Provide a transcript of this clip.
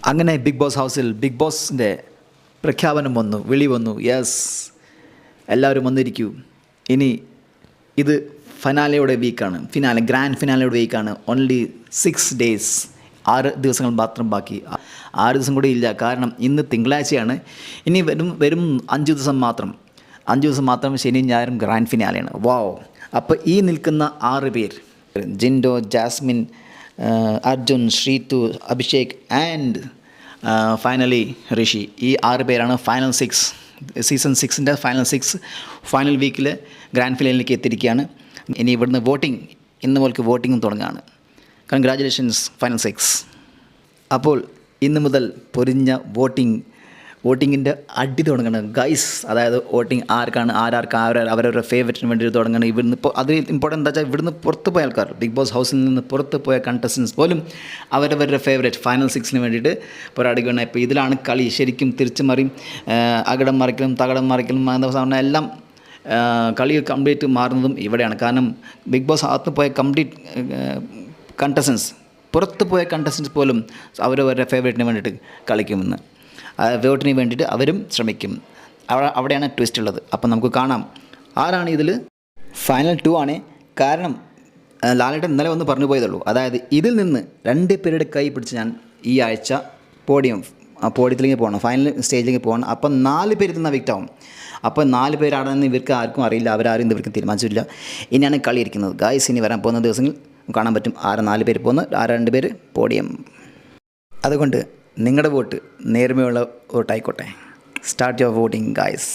അങ്ങനെ big boss ഹൗസിൽ big ബോസിൻ്റെ പ്രഖ്യാപനം വന്നു, വിളി വന്നു. യെസ്, എല്ലാവരും വന്നിരിക്കൂ. ഇനി ഇത് ഫിനാലയുടെ വീക്കാണ്, ഗ്രാൻഡ് ഫിനാലയുടെ വീക്കാണ്. ഓൺലി 6 days, 6 ദിവസങ്ങൾ മാത്രം ബാക്കി. 6 ദിവസം കൂടി ഇല്ല, കാരണം ഇന്ന് തിങ്കളാഴ്ചയാണ്. ഇനി വരും 5 ദിവസം മാത്രം, 5 ദിവസം മാത്രം, ശനിയും ഞായറും ഗ്രാൻഡ് ഫിനാലയാണ്. വാവ്! അപ്പോൾ ഈ നിൽക്കുന്ന 6 പേർ, ജിൻഡോ, ജാസ്മിൻ, അർജുൻ, ശ്രീതു, അഭിഷേക് ആൻഡ് ഫൈനലി ഋഷി, ഈ 6 പേരാണ് ഫൈനൽ 6, സീസൺ 6ൻ്റെ ഫൈനൽ 6 ഫൈനൽ വീക്കിൽ ഗ്രാൻഡ് ഫിനാലിലേക്ക് എത്തിയിരിക്കുകയാണ്. ഇനി ഇവിടുന്ന് വോട്ടിംഗ്, ഇന്ന് മുതൽക്ക് വോട്ടിങ്ങും തുടങ്ങുകയാണ്. Congratulations final 6. അപ്പോൾ ഇന്ന് മുതൽ പൊരിഞ്ഞ വോട്ടിങ്ങിൻ്റെ അടി തുടങ്ങണം ഗൈസ്. അതായത് വോട്ടിംഗ് ആർക്കാണ് അവരവരുടെ ഫേവറേറ്റിന് വേണ്ടി തുടങ്ങണം. ഇവിടുന്ന് ഇപ്പോൾ അത് ഇമ്പോർട്ടൻ്റ് എന്താ വെച്ചാൽ, ഇവിടുന്ന് പുറത്ത് പോയ ആൾക്കാർ, ബിഗ് ബോസ് ഹൗസിൽ നിന്ന് പുറത്ത് പോയ കണ്ടസ്റ്റൻസ് പോലും അവരവരുടെ ഫേവറേറ്റ് ഫൈനൽ 6ന് വേണ്ടിയിട്ട് പോരാടുകയാണ്. ഇപ്പോൾ ഇതിലാണ് കളി ശരിക്കും തിരിച്ചു മറിയും, അകടം മറിക്കലും തകടം മറിക്കലും എന്താ എല്ലാം കളി കംപ്ലീറ്റ് മാറുന്നതും ഇവിടെയാണ്. കാരണം ബിഗ് ബോസ് അകത്ത് പോയ കംപ്ലീറ്റ് കണ്ടസ്റ്റൻസ്, പുറത്ത് പോയ കണ്ടസ്റ്റൻസ് പോലും അവരവരുടെ ഫേവറേറ്റിന് വേണ്ടിയിട്ട് കളിക്കുമെന്ന്, വോട്ടിന് വേണ്ടിയിട്ട് അവരും ശ്രമിക്കും. അവിടെയാണ് ട്വിസ്റ്റ് ഉള്ളത്. അപ്പം നമുക്ക് കാണാം ആരാണ് ഇതിൽ. ഫൈനൽ 2 ആണ്. കാരണം ലാലേട്ടൻ ഇന്നലെ ഒന്ന് പറഞ്ഞു പോയതുള്ളൂ. അതായത് ഇതിൽ നിന്ന് 2 പേരുടെ കൈ പിടിച്ച് ഞാൻ ഈ ആഴ്ച പോഡിയത്തിലേക്ക് പോകണം, ഫൈനൽ സ്റ്റേജിലേക്ക് പോകണം. അപ്പം 4 പേര് തന്നെ വിക്റ്റാവും. അപ്പോൾ 4 പേരാണെന്ന് ഇവർക്ക് ആർക്കും അറിയില്ല, അവരാരും ഇവർക്ക് തീരുമാനിച്ചില്ല. ഇനിയാണ് കളി ഇരിക്കുന്നത് ഗായ്സ്. ഇനി വരാൻ പോകുന്ന ദിവസങ്ങളിൽ കാണാൻ പറ്റും 4 പേര് പോകുന്നു, 2 പേര് പോഡിയം. അതുകൊണ്ട് നിങ്ങളുടെ വോട്ട് നേർമയുള്ള വോട്ടായിക്കോട്ടെ. Start your voting guys.